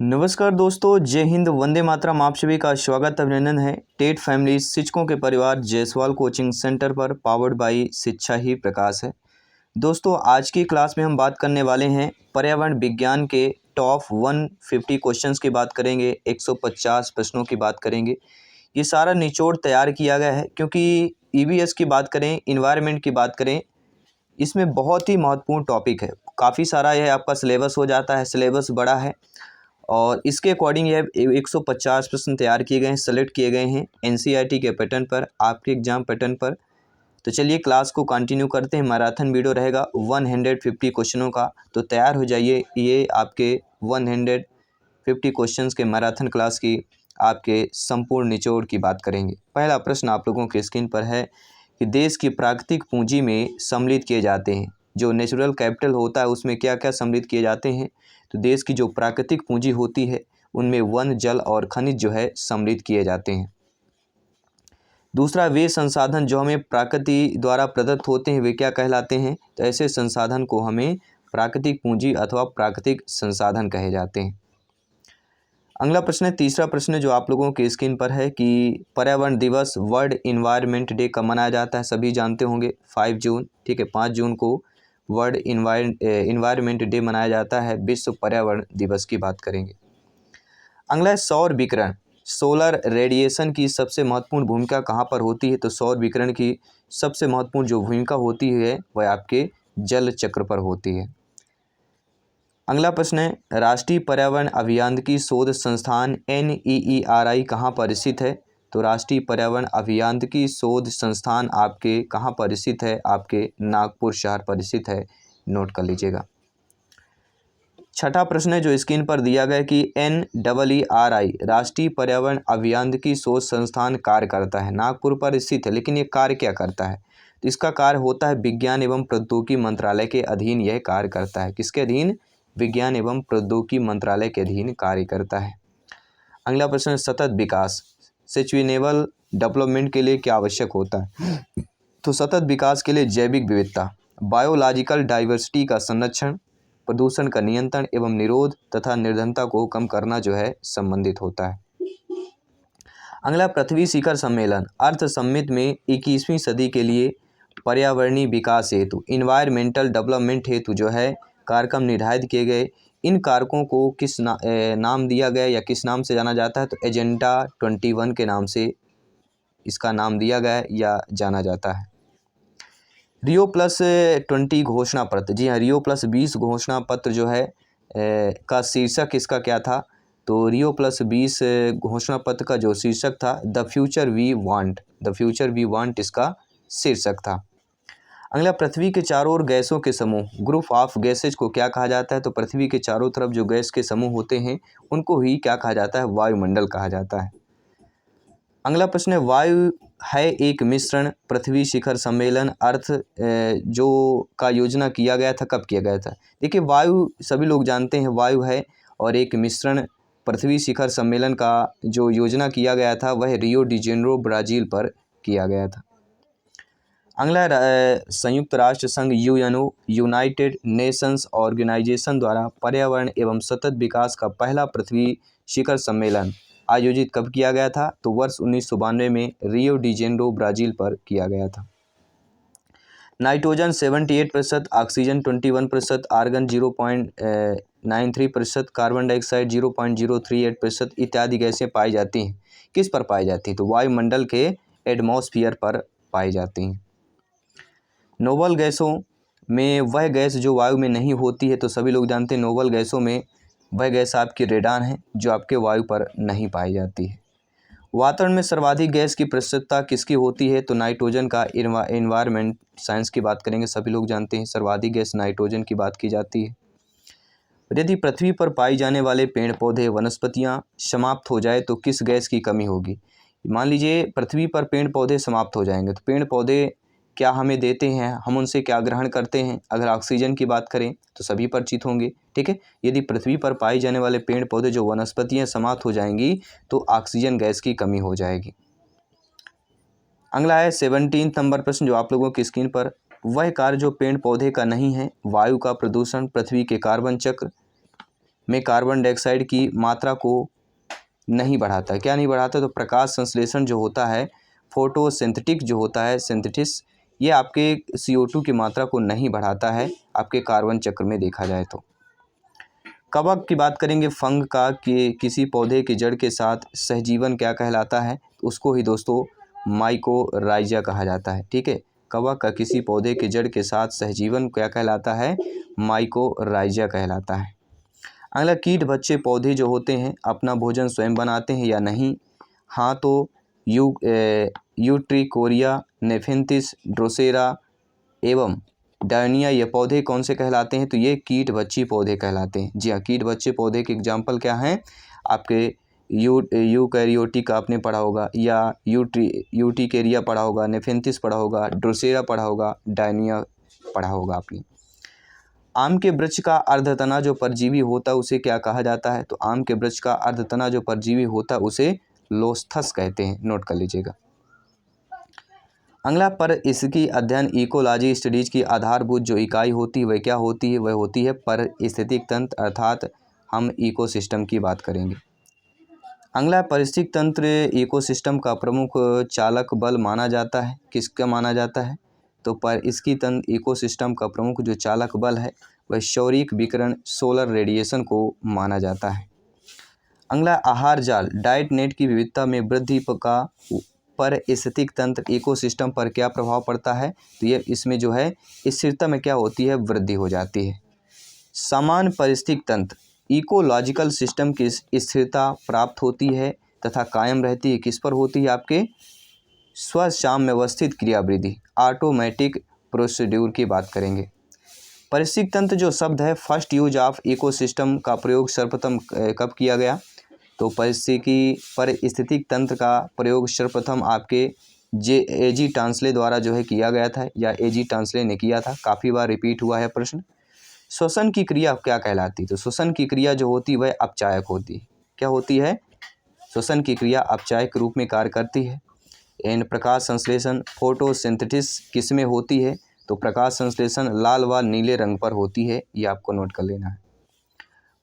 नमस्कार दोस्तों, जय हिंद, वंदे मातरम। आप सभी का स्वागत अभिनंदन है टेट फैमिली शिक्षकों के परिवार जायसवाल कोचिंग सेंटर पर, पावर्ड बाई शिक्षा ही प्रकाश है। दोस्तों, आज की क्लास में हम बात करने वाले हैं पर्यावरण विज्ञान के टॉप 150 क्वेश्चंस की बात करेंगे, 150 प्रश्नों की बात करेंगे। ये सारा निचोड़ तैयार किया गया है क्योंकि ईवीएस की बात करें, इन्वायरमेंट की बात करें, इसमें बहुत ही महत्वपूर्ण टॉपिक है। काफ़ी सारा यह आपका सिलेबस हो जाता है, सिलेबस बड़ा है और इसके अकॉर्डिंग यह 150 प्रश्न तैयार किए गए हैं, सेलेक्ट किए गए हैं एनसीईआरटी के पैटर्न पर, आपके एग्जाम पैटर्न पर। तो चलिए क्लास को कंटिन्यू करते हैं। मैराथन वीडियो रहेगा 150 क्वेश्चनों का, तो तैयार हो जाइए। ये आपके 150 क्वेश्चंस के मैराथन क्लास की आपके संपूर्ण निचोड़ की बात करेंगे। पहला प्रश्न आप लोगों के स्क्रीन पर है कि देश की प्राकृतिक पूंजी में सम्मिलित किए जाते हैं। जो नेचुरल कैपिटल होता है उसमें क्या क्या सम्मिलित किए जाते हैं? तो देश की जो प्राकृतिक पूंजी होती है उनमें वन, जल और खनिज जो है सम्मिलित किए जाते हैं। दूसरा, वे संसाधन जो हमें प्रकृति द्वारा प्रदत्त होते हैं वे क्या कहलाते हैं? तो ऐसे संसाधन को हमें प्राकृतिक पूंजी अथवा प्राकृतिक संसाधन कहे जाते हैं। अगला प्रश्न है, तीसरा प्रश्न जो आप लोगों के स्क्रीन पर है कि पर्यावरण दिवस, वर्ल्ड इन्वायरमेंट डे कब मनाया जाता है? सभी जानते होंगे 5 जून, ठीक है। 5 जून को वर्ल्ड इन्वायरमेंट डे मनाया जाता है, विश्व पर्यावरण दिवस की बात करेंगे। अगला है सौर विकिरण, सोलर रेडिएशन की सबसे महत्वपूर्ण भूमिका कहाँ पर होती है? तो सौर विकिरण की सबसे महत्वपूर्ण जो भूमिका होती है वह आपके जल चक्र पर होती है। अगला प्रश्न है, राष्ट्रीय पर्यावरण अभियांत्रिकी शोध संस्थान NEERI कहाँ पर स्थित है? तो राष्ट्रीय पर्यावरण अभियांत्रिकी शोध संस्थान आपके कहाँ पर स्थित है? आपके नागपुर शहर पर स्थित है, नोट कर लीजिएगा। छठा प्रश्न है जो स्क्रीन पर दिया गया कि NEERI राष्ट्रीय पर्यावरण अभियांत्रिकी शोध संस्थान कार्य करता है, नागपुर पर स्थित है, लेकिन ये कार्य क्या करता है? तो इसका कार्य होता है विज्ञान एवं प्रौद्योगिकी मंत्रालय के अधीन यह कार्य करता है। किसके अधीन? विज्ञान एवं प्रौद्योगिकी मंत्रालय के अधीन कार्य करता है। अगला प्रश्न है, सतत विकास, सस्टेनेबल डेवलपमेंट के लिए क्या आवश्यक होता है? तो सतत विकास के लिए जैविक विविधता, बायोलॉजिकल डाइवर्सिटी का संरक्षण, प्रदूषण का नियंत्रण एवं निरोध तथा निर्धनता को कम करना जो है संबंधित होता है। अगला, पृथ्वी शिखर सम्मेलन अर्थ समिट में 21वीं सदी के लिए पर्यावरणीय विकास हेतु, इन्वायरमेंटल डेवलपमेंट हेतु जो है कार्यक्रम निर्धारित किए गए। इन कारकों को किस नाम दिया गया या किस नाम से जाना जाता है? तो एजेंडा 21 के नाम से इसका नाम दिया गया है या जाना जाता है। Rio+20 घोषणा पत्र, जी हाँ, Rio+20 घोषणा पत्र जो है का शीर्षक इसका क्या था? तो Rio+20 घोषणा पत्र का जो शीर्षक था द फ्यूचर वी वांट इसका शीर्षक था। अगला, पृथ्वी के चारों ओर गैसों के समूह, ग्रुप ऑफ गैसेज को क्या कहा जाता है? तो पृथ्वी के चारों तरफ जो गैस के समूह होते हैं उनको ही क्या कहा जाता है? वायुमंडल कहा जाता है। अगला प्रश्न है, वायु है एक मिश्रण, पृथ्वी शिखर सम्मेलन अर्थ जो का योजना किया गया था, कब किया गया था? देखिए, वायु सभी लोग जानते हैं वायु है, और एक मिश्रण पृथ्वी शिखर सम्मेलन का जो योजना किया गया था वह रियो डी जेनेरो ब्राज़ील पर किया गया था। अगला, संयुक्त राष्ट्र संघ UNO यूनाइटेड नेशंस ऑर्गेनाइजेशन द्वारा पर्यावरण एवं सतत विकास का पहला पृथ्वी शिखर सम्मेलन आयोजित कब किया गया था? तो वर्ष 1992 में रियो डी जेनेरो ब्राज़ील पर किया गया था। Nitrogen 78%, oxygen 21%, argon 0.93%, carbon dioxide 0.038% इत्यादि गैसें पाई जाती हैं। किस पर पाई जाती हैं? तो वायुमंडल के एटमॉस्फेयर पर पाई जाती हैं। नोबल गैसों में वह गैस जो वायु में नहीं होती है, तो सभी लोग जानते हैं नोबल गैसों में वह गैस आपकी रेडान है जो आपके वायु पर नहीं पाई जाती है। वातावरण में सर्वाधिक गैस की प्रस्तुतता किसकी होती है? तो नाइट्रोजन का। इन्वायरमेंट साइंस की बात करेंगे, सभी लोग जानते हैं सर्वाधिक गैस नाइट्रोजन की बात की जाती है। यदि पृथ्वी पर पाई जाने वाले पेड़ पौधे वनस्पतियाँ समाप्त हो जाए तो किस गैस की कमी होगी? मान लीजिए पृथ्वी पर पेड़ पौधे समाप्त हो जाएंगे, तो पेड़ पौधे क्या हमें देते हैं, हम उनसे क्या ग्रहण करते हैं? अगर ऑक्सीजन की बात करें तो सभी परिचित होंगे, ठीक है। यदि पृथ्वी पर पाई जाने वाले पेड़ पौधे जो वनस्पतियाँ समाप्त हो जाएंगी तो ऑक्सीजन गैस की कमी हो जाएगी। अगला है 17 नंबर प्रश्न जो आप लोगों की स्क्रीन पर, वह कार्य जो पेड़ पौधे का नहीं है, वायु का प्रदूषण, पृथ्वी के कार्बन चक्र, में कार्बन डाइऑक्साइड की मात्रा को नहीं बढ़ाता। क्या नहीं बढ़ाता? तो प्रकाश संश्लेषण जो होता है, फोटोसिंथेटिक जो होता है, सिंथेसिस, ये आपके CO2 की मात्रा को नहीं बढ़ाता है आपके कार्बन चक्र में देखा जाए तो। कवक की बात करेंगे फंग का कि किसी पौधे की जड़ के साथ सहजीवन क्या कहलाता है? उसको ही दोस्तों माइकोराइजा कहा जाता है। ठीक है, कवक का किसी पौधे के जड़ के साथ सहजीवन क्या कहलाता है? माइकोराइजा कहलाता है। अगला, कीट बच्चे पौधे जो होते हैं अपना भोजन स्वयं बनाते हैं या नहीं? हाँ, तो यूट्रिकोरिया, नेफेंथिस, ड्रोसेरा एवं डायनिया ये पौधे कौन से कहलाते हैं? तो ये कीट बच्ची पौधे कहलाते हैं। जी हाँ, कीट बच्चे पौधे के एग्जाम्पल क्या हैं? आपके यूकैरियोटिक आपने पढ़ा होगा, या यूटिकेरिया पढ़ा होगा, नेफेंथिस पढ़ा होगा, ड्रोसेरा पढ़ा होगा, डायनिया पढ़ा होगा आपने। आम के वृक्ष का अर्धतना जो परजीवी होता है उसे क्या कहा जाता है? तो आम के वृक्ष का अर्धतना जो परजीवी होता है उसे लोस्थस कहते हैं, नोट कर लीजिएगा। अगला, पर इसकी अध्ययन इकोलॉजी स्टडीज की आधारभूत जो इकाई होती है वह क्या होती है? वह होती है पारिस्थितिक तंत्र, अर्थात हम इकोसिस्टम की बात करेंगे। अगला, पारिस्थितिक तंत्र इकोसिस्टम का प्रमुख चालक बल माना जाता है। किसका माना जाता है? तो पारिस्थितिक तंत्र इकोसिस्टम का प्रमुख जो चालक बल है वह सौरिक विकिरण, सोलर रेडिएशन को माना जाता है। अगला, आहार जाल डाइट नेट की विविधता में वृद्धि का पारिस्थितिक तंत्र इकोसिस्टम पर क्या प्रभाव पड़ता है? तो ये इसमें जो है स्थिरता में क्या होती है? वृद्धि हो जाती है। समान पारिस्थितिक तंत्र इकोलॉजिकल सिस्टम की स्थिरता प्राप्त होती है तथा कायम रहती है। किस पर होती है? आपके स्वसाम्यवस्थित क्रियाविधि, ऑटोमेटिक प्रोसीड्यूर की बात करेंगे। पारिस्थितिक तंत्र जो शब्द है, फर्स्ट यूज ऑफ इकोसिस्टम का प्रयोग सर्वप्रथम कब किया गया? तो पारिस्थितिक तंत्र का प्रयोग सर्वप्रथम आपके A.G. टांसले द्वारा जो है किया गया था, या A.G. टांसले ने किया था। काफ़ी बार रिपीट हुआ है प्रश्न। श्वसन की क्रिया क्या कहलाती? तो श्वसन की क्रिया जो होती है वह अपचायक होती है। क्या होती है? श्वसन की क्रिया अपचायक के रूप में कार्य करती है। एंड प्रकाश संश्लेषण फोटोसिंथेसिस किस में होती है? तो प्रकाश संश्लेषण लाल व नीले रंग पर होती है, ये आपको नोट कर लेना है।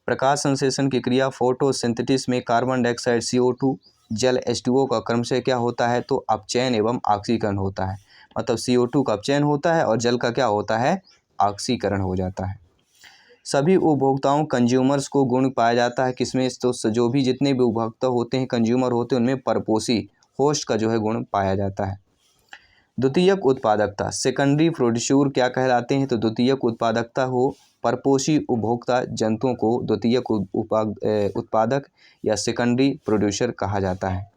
प्रकाश संश्लेषण की क्रिया फोटोसिंथेसिस में कार्बन डाइऑक्साइड CO2 जल H2O का क्रमशः क्या होता है? तो अपचयन एवं ऑक्सीकरण होता है। मतलब CO2 का अपचयन होता है और जल का क्या होता है? ऑक्सीकरण हो जाता है। सभी उपभोक्ताओं कंज्यूमर्स को गुण पाया जाता है किसमें? तो जो भी जितने भी उपभोक्ता होते हैं, कंज्यूमर होते हैं, उनमें परपोषी होस्ट का जो है गुण पाया जाता है। द्वितीयक उत्पादकता सेकेंडरी प्रोड्यूसर क्या कहलाते हैं? तो द्वितीयक उत्पादकता हो परपोषी उपभोक्ता जंतुओं को द्वितीयक उत्पादक या सेकेंडरी प्रोड्यूसर कहा जाता है।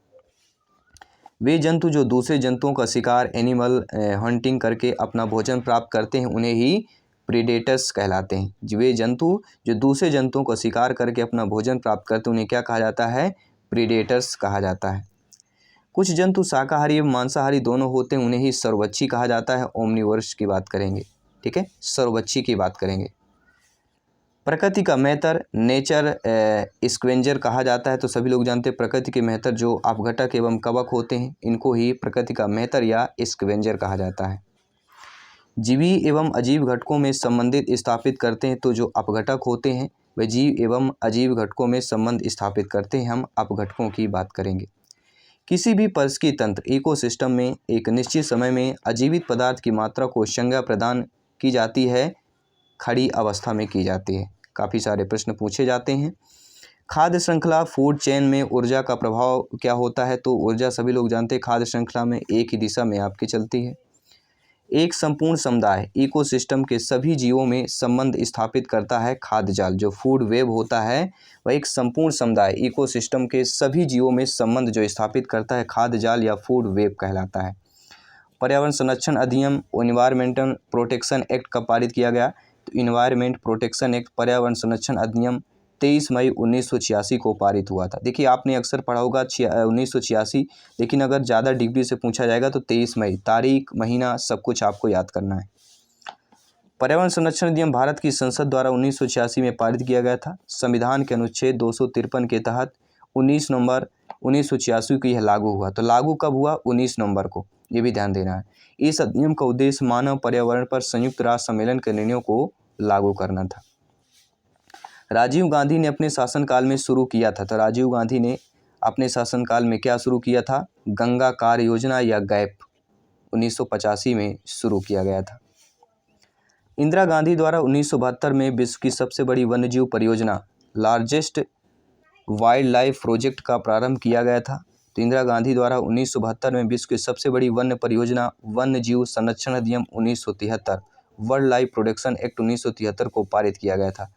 वे जंतु जो दूसरे जंतुओं का शिकार एनिमल हंटिंग करके अपना भोजन प्राप्त करते हैं उन्हें ही प्रीडेटर्स कहलाते हैं। वे जंतु जो दूसरे जंतुओं का शिकार करके अपना भोजन प्राप्त करते हैं उन्हें क्या कहा जाता है? प्रीडेटर्स कहा जाता है। कुछ जंतु शाकाहारी एवं मांसाहारी दोनों होते हैं, उन्हें ही सर्वभक्षी कहा जाता है। ओमनिवोरस की बात करेंगे, ठीक है, सर्वभक्षी की बात करेंगे। प्रकृति का मेहतर नेचर स्क्वेंजर कहा जाता है। तो सभी लोग जानते हैं प्रकृति के मेहतर जो अपघटक एवं कवक होते हैं इनको ही प्रकृति का मेहतर या स्क्वेंजर कहा जाता है। जीवी एवं अजीव घटकों में संबंधित स्थापित करते हैं। तो जो अपघटक होते हैं वे जीव एवं अजीव घटकों में संबंध स्थापित करते हैं। हम अपघटकों की बात करेंगे। किसी भी पारिस्थितिक तंत्र इकोसिस्टम में एक निश्चित समय में अजीवित पदार्थ की मात्रा को संज्ञा प्रदान की जाती है, खड़ी अवस्था में की जाती है। काफ़ी सारे प्रश्न पूछे जाते हैं। खाद्य श्रृंखला फूड चेन में ऊर्जा का प्रभाव क्या होता है? तो ऊर्जा सभी लोग जानते हैं खाद्य श्रृंखला में एक ही दिशा में आपकी चलती है। एक संपूर्ण समुदाय इकोसिस्टम के सभी जीवों में संबंध स्थापित करता है। खाद्य जाल जो फूड वेब होता है वह एक संपूर्ण समुदाय इकोसिस्टम के सभी जीवों में संबंध जो स्थापित करता है खाद्य जाल या फूड वेब कहलाता है। पर्यावरण संरक्षण अधिनियम एनवायरमेंटल प्रोटेक्शन एक्ट कब पारित किया गया? तो इन्वायरमेंट प्रोटेक्शन एक्ट पर्यावरण संरक्षण अधिनियम 23 मई 1986 को पारित हुआ था। देखिए आपने अक्सर पढ़ा होगा 1986, लेकिन अगर ज़्यादा डिग्री से पूछा जाएगा तो 23 मई, तारीख महीना सब कुछ आपको याद करना है। पर्यावरण संरक्षण अधिनियम भारत की संसद द्वारा 1986 में पारित किया गया था। संविधान के अनुच्छेद 253 के तहत 19 नवंबर 1986 को यह लागू हुआ। तो लागू कब हुआ? 19 नवंबर को, ये भी ध्यान देना है। इस अधिनियम का उद्देश्य मानव पर्यावरण पर संयुक्त राष्ट्र सम्मेलन के निर्णयों को लागू करना था। राजीव गांधी ने अपने शासनकाल में शुरू किया था। तो राजीव गांधी ने अपने शासनकाल में क्या शुरू किया था? गंगा कार्य योजना या गैप 1985 में शुरू किया गया था। इंदिरा गांधी द्वारा 1972 में विश्व की सबसे बड़ी वन्यजीव परियोजना लार्जेस्ट वाइल्ड लाइफ प्रोजेक्ट का प्रारंभ किया गया था। तो इंदिरा गांधी द्वारा 1972 में विश्व की सबसे बड़ी वन्य परियोजना वन्य जीव संरक्षण अधिनियम 1973 वर्ल्ड लाइफ प्रोटेक्शन एक्ट 1973 को पारित किया गया था।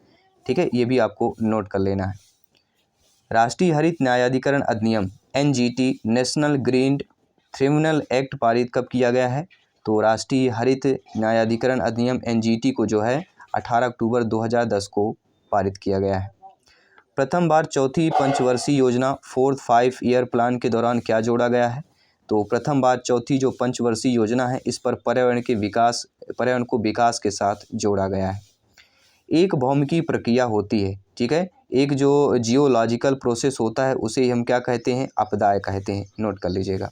ठीक है, ये भी आपको नोट कर लेना है। राष्ट्रीय हरित न्यायाधिकरण अधिनियम NGT national green tribunal act पारित कब किया गया है? तो राष्ट्रीय हरित न्यायाधिकरण अधिनियम NGT को जो है 18 अक्टूबर 2010 को पारित किया गया है। प्रथम बार चौथी पंचवर्षीय योजना 4th 5 ईयर प्लान के दौरान क्या जोड़ा गया है? तो प्रथम बार चौथी जो पंचवर्षीय योजना है इस पर पर्यावरण को विकास के साथ जोड़ा गया है। एक भौमिकी प्रक्रिया होती है, ठीक है, एक जो जियोलॉजिकल प्रोसेस होता है उसे हम क्या कहते हैं? अपदाय कहते हैं। नोट कर लीजिएगा।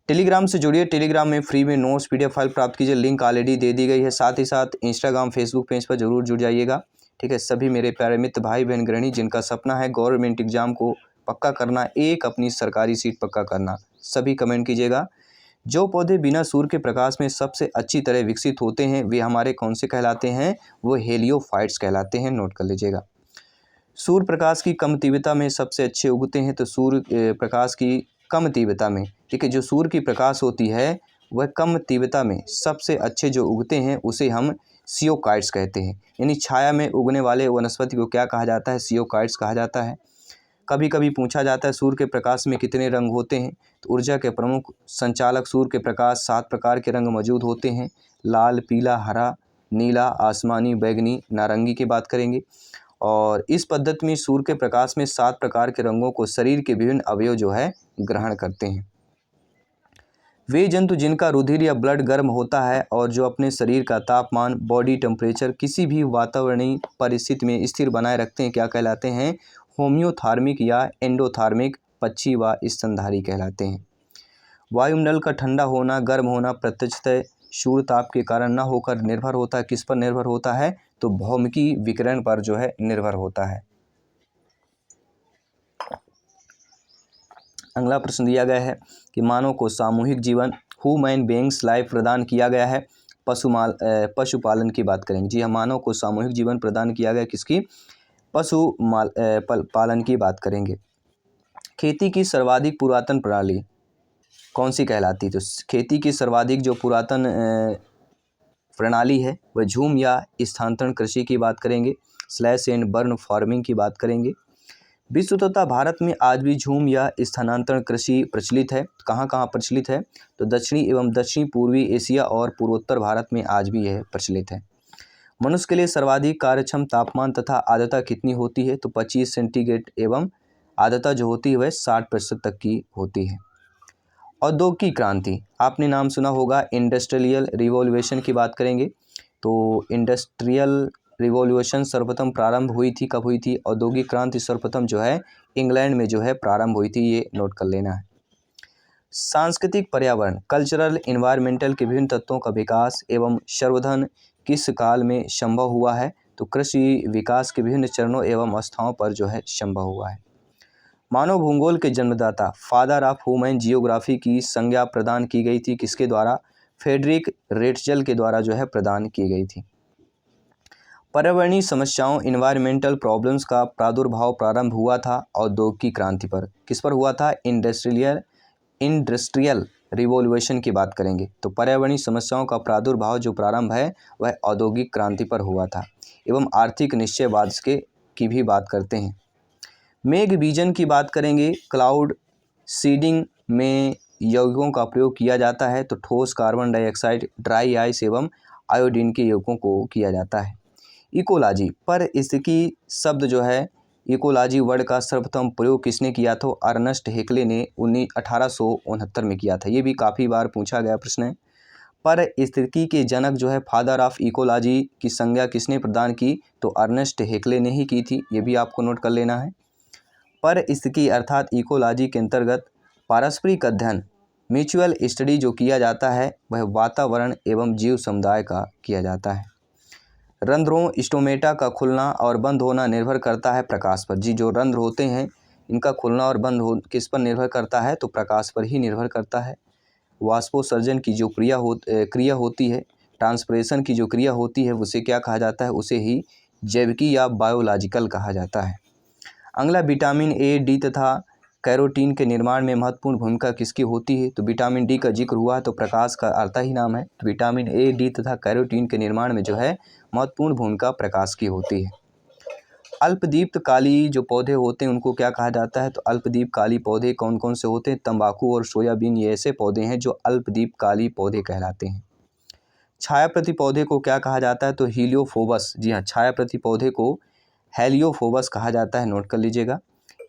टेलीग्राम से जुड़िए, टेलीग्राम में फ्री में नोट्स PDF फाइल प्राप्त कीजिए, लिंक ऑलरेडी दे दी गई है। साथ ही साथ इंस्टाग्राम फेसबुक पेज पर जरूर जुड़ जाइएगा। ठीक है, सभी मेरे प्यारे मित्र भाई बहन गृहिणी जिनका सपना है गवर्नमेंट एग्जाम को पक्का करना, एक अपनी सरकारी सीट पक्का करना, सभी कमेंट कीजिएगा। जो पौधे बिना सूर्य के प्रकाश में सबसे अच्छी तरह विकसित होते हैं वे हमारे कौन से कहलाते हैं? वो हेलियोफाइट्स कहलाते हैं। नोट कर लीजिएगा। सूर्य प्रकाश की कम तीव्रता में सबसे अच्छे उगते हैं। तो सूर्य प्रकाश की कम तीव्रता में, ठीक है, जो सूर्य की प्रकाश होती है वह कम तीव्रता में सबसे अच्छे जो उगते हैं उसे हम सियोकाइट्स कहते हैं। यानी छाया में उगने वाले वनस्पति को क्या कहा जाता है? सियोकाइट्स कहा जाता है। कभी कभी पूछा जाता है सूर्य के प्रकाश में कितने रंग होते हैं? तो ऊर्जा के प्रमुख संचालक सूर्य के प्रकाश 7 प्रकार के रंग मौजूद होते हैं। लाल, पीला, हरा, नीला, आसमानी, बैगनी, नारंगी की बात करेंगे। और इस पद्धति में सूर्य के प्रकाश में 7 प्रकार के रंगों को शरीर के विभिन्न अवयव जो है ग्रहण करते हैं। वे जंतु जिनका रुधिर या ब्लड गर्म होता है और जो अपने शरीर का तापमान बॉडी टेम्परेचर किसी भी वातावरणीय परिस्थिति में स्थिर बनाए रखते हैं क्या कहलाते हैं? होम्योथार्मिक या एंडोथार्मिक पक्षी व स्तनधारी कहलाते हैं। वायुमंडल का ठंडा होना गर्म होना प्रत्यक्षतः सूर्य ताप के कारण न होकर निर्भर होता है, किस पर निर्भर होता है? तो भौमिकी विकिरण पर जो है निर्भर होता है। अगला प्रश्न दिया गया है कि मानव को सामूहिक जीवन ह्यूमन बीइंग्स लाइफ प्रदान किया गया है पशुपालन की बात करेंगे। जी हाँ, मानव को सामूहिक जीवन प्रदान किया गया किसकी? पालन की बात करेंगे। खेती की सर्वाधिक पुरातन प्रणाली कौन सी कहलाती? तो खेती की सर्वाधिक जो पुरातन प्रणाली है वह झूम या स्थानांतरण कृषि की बात करेंगे। स्लैश एंड बर्न फार्मिंग की बात करेंगे। विश्व तथा भारत में आज भी झूम या स्थानांतरण कृषि प्रचलित है। कहाँ कहाँ प्रचलित है? तो दक्षिणी एवं दक्षिण पूर्वी एशिया और पूर्वोत्तर भारत में आज भी यह प्रचलित है। मनुष्य के लिए सर्वाधिक कार्यक्षम तापमान तथा आर्द्रता कितनी होती है? तो 25 सेंटीग्रेड एवं आर्द्रता जो होती है वह 60% तक की होती है। औद्योगिक क्रांति आपने नाम सुना होगा, इंडस्ट्रियल रिवॉल्यूशन की बात करेंगे। तो इंडस्ट्रियल रिवॉल्यूशन सर्वप्रथम प्रारंभ हुई थी, कब हुई थी? औद्योगिक क्रांति सर्वप्रथम जो है इंग्लैंड में जो है प्रारंभ हुई थी, ये नोट कर लेना है। सांस्कृतिक पर्यावरण कल्चरल इन्वायरमेंटल के विभिन्न तत्वों का विकास एवं संवर्धन किस काल में संभव हुआ है? तो कृषि विकास के विभिन्न चरणों एवं अवस्थाओं पर जो है संभव हुआ है। मानव भूगोल के जन्मदाता फादर ऑफ ह्यूमन जियोग्राफी की संज्ञा प्रदान की गई थी किसके द्वारा? फ्रेडरिक रेटजल के द्वारा जो है प्रदान की गई थी। पर्यावरणीय समस्याओं इन्वायरमेंटल प्रॉब्लम्स का प्रादुर्भाव प्रारंभ हुआ था औद्योगिक क्रांति पर। किस पर हुआ था? इंडस्ट्रियल रिवॉल्यूशन की बात करेंगे। तो पर्यावरणीय समस्याओं का प्रादुर्भाव जो प्रारंभ है वह औद्योगिक क्रांति पर हुआ था। एवं आर्थिक निश्चयवाद की भी बात करते हैं। मेघ बीजन की बात करेंगे। क्लाउड सीडिंग में यौगिकों का प्रयोग किया जाता है। तो ठोस कार्बन डाइऑक्साइड, ड्राई आइस एवं आयोडीन के यौगिकों को किया जाता है। इकोलॉजी पर इसकी शब्द जो है इकोलॉजी वर्ड का सर्वप्रथम प्रयोग किसने किया? तो अर्नेस्ट हेक्ले ने 1869 में किया था। ये भी काफ़ी बार पूछा गया प्रश्न है। पर स्थिति के जनक जो है फादर ऑफ इकोलॉजी की संज्ञा किसने प्रदान की? तो अर्नेस्ट हेक्ले ने ही की थी। ये भी आपको नोट कर लेना है। पर स्थिति अर्थात इकोलॉजी के अंतर्गत पारस्परिक अध्ययन म्यूचुअल स्टडी जो किया जाता है वह वातावरण एवं जीव समुदाय का किया जाता है। रंध्रों स्टोमेटा का खुलना और बंद होना निर्भर करता है प्रकाश पर। जी, जो रंध्र होते हैं इनका खुलना और बंद हो किस पर निर्भर करता है, तो प्रकाश पर ही निर्भर करता है। वाष्पोत्सर्जन की जो क्रिया होती है, ट्रांसपिरेशन की जो क्रिया होती है, उसे क्या कहा जाता है, उसे ही जैविकी या बायोलॉजिकल कहा जाता है। अगला, विटामिन ए, डी तथा कैरोटीन के निर्माण में महत्वपूर्ण भूमिका किसकी होती है, तो विटामिन डी का जिक्र हुआ तो प्रकाश का अर्थ ही नाम है। तो विटामिन ए, डी तथा कैरोटीन के निर्माण में जो है महत्वपूर्ण भूमिका प्रकाश की होती है। अल्पदीप्तकाली जो पौधे होते हैं उनको क्या कहा जाता है, तो अल्पदीपकाली पौधे कौन कौन से होते हैं, तंबाकू और सोयाबीन, ये ऐसे पौधे हैं जो अल्पदीपकाली पौधे कहलाते हैं। छायाप्रति पौधे को क्या कहा जाता है, तो हीलियोफोबस। जी हाँ, छायाप्रति पौधे को हेलियोफोबस कहा जाता है, नोट कर लीजिएगा।